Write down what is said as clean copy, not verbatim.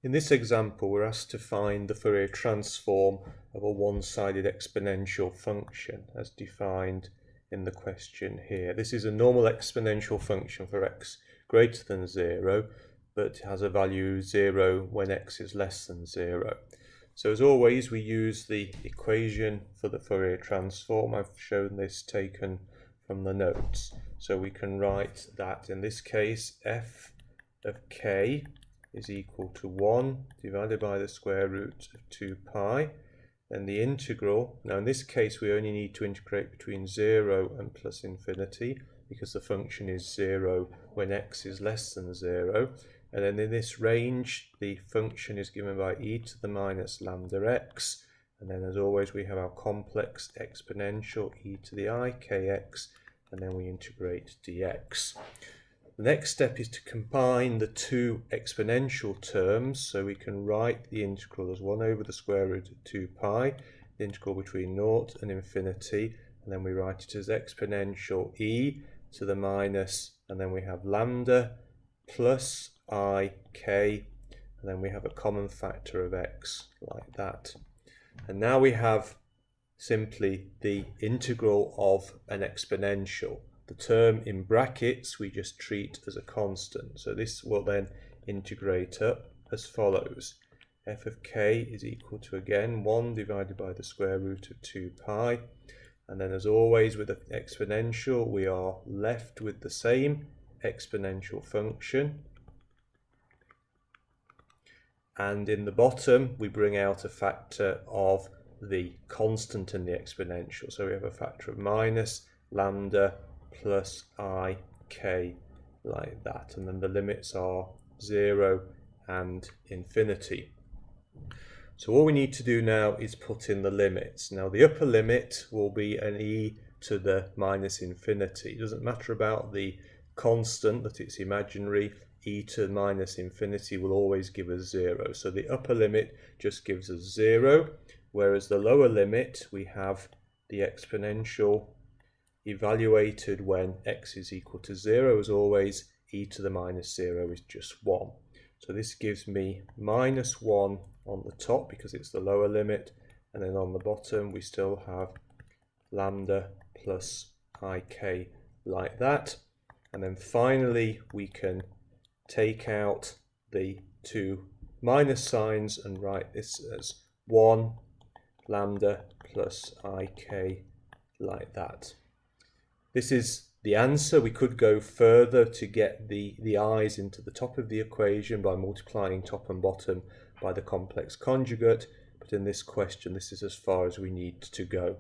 In this example, we're asked to find the Fourier transform of a one-sided exponential function as defined in the question here. This is a normal exponential function for x greater than 0, but has a value 0 when x is less than 0. So as always, we use the equation for the Fourier transform. I've shown this taken from the notes. So we can write that in this case f of k is equal to 1 divided by the square root of 2 pi. Then the integral, now in this case we only need to integrate between 0 and plus infinity because the function is 0 when x is less than 0. And then in this range the function is given by e to the minus lambda x. And then as always we have our complex exponential e to the I kx, and then we integrate dx. The next step is to combine the two exponential terms, so we can write the integral as 1 over the square root of 2 pi, the integral between 0 and infinity, and then we write it as exponential e to the minus, and then we have lambda plus I k, and then we have a common factor of x like that. And now we have simply the integral of an exponential. The term in brackets we just treat as a constant. So this will then integrate up as follows. F of k is equal to, again, 1 divided by the square root of 2 pi. And then as always with an exponential, we are left with the same exponential function. And in the bottom, we bring out a factor of the constant and the exponential. So we have a factor of minus lambda plus I k like that, and then the limits are 0 and infinity. So all we need to do now is put in the limits. Now the upper limit will be an e to the minus infinity. It doesn't matter about the constant, that it's imaginary. E to minus infinity will always give us 0. So the upper limit just gives us 0, whereas the lower limit we have the exponential evaluated when x is equal to 0. As always, e to the minus 0 is just 1. So this gives me minus 1 on the top because it's the lower limit, and then on the bottom we still have lambda plus ik like that. And then finally we can take out the two minus signs and write this as 1 lambda plus ik like that. This is the answer. We could go further to get the i's into the top of the equation by multiplying top and bottom by the complex conjugate, but in this question this is as far as we need to go.